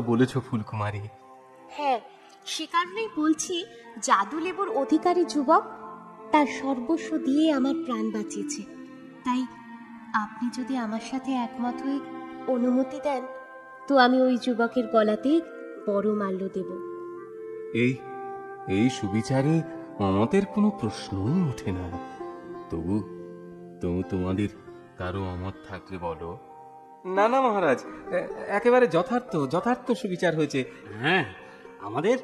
বলেছ ফুলকুমারী। হ্যাঁ, সে কারণেই বলছি, জাদু লেবুর অধিকারী যুবক তার সর্বস্ব দিয়ে আমার প্রাণ বাঁচিয়েছে। তাই আপনি যদি আমার সাথে একমত হয়ে অনুমতি দেন, তো আমি ওই যুবকের গলাতে বড় মাল্য দেব। এই এই সুবিচারে অমতের কোনো প্রশ্নই ওঠে না। তবু তবু তোমাদের কারো অমত থাকলে বলো। না না মহারাজ, একেবারে যথার্থ সুবিচার হয়েছে। হ্যাঁ, আমাদের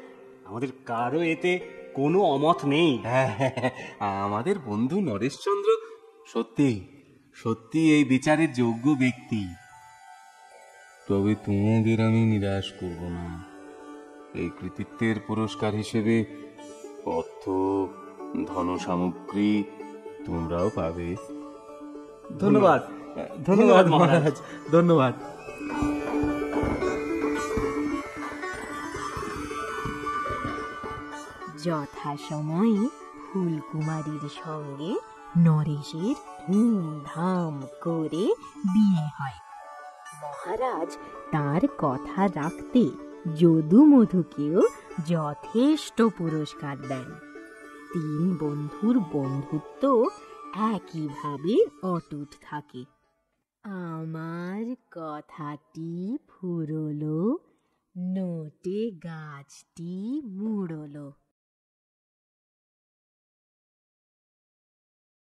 আমাদের কারো এতে কোনো অমত নেই। আমাদের বন্ধু নরেশচন্দ্র সত্যি সত্যি এই বিচারের যোগ্য ব্যক্তি। তবে তোমাদের আমি নিরাশ করব না। এই কৃতিত্বের পুরস্কার হিসেবে অর্থ, ধন সামগ্রী তোমরাও পাবে। ধন্যবাদ ধন্যবাদ মহারাজ, ধন্যবাদ। যথাসময়ে ফুলকুমারীর সঙ্গে নরেশের ধুমধাম করে বিয়ে হয়। মহারাজ তার কথা রাখতে যদুমধুকেও যথেষ্ট পুরস্কার দেন। তিন বন্ধুর বন্ধুত্ব একইভাবে অটুট থাকে। আমার কথাটি ফুরলো, নোটে গাছটি মুড়লো।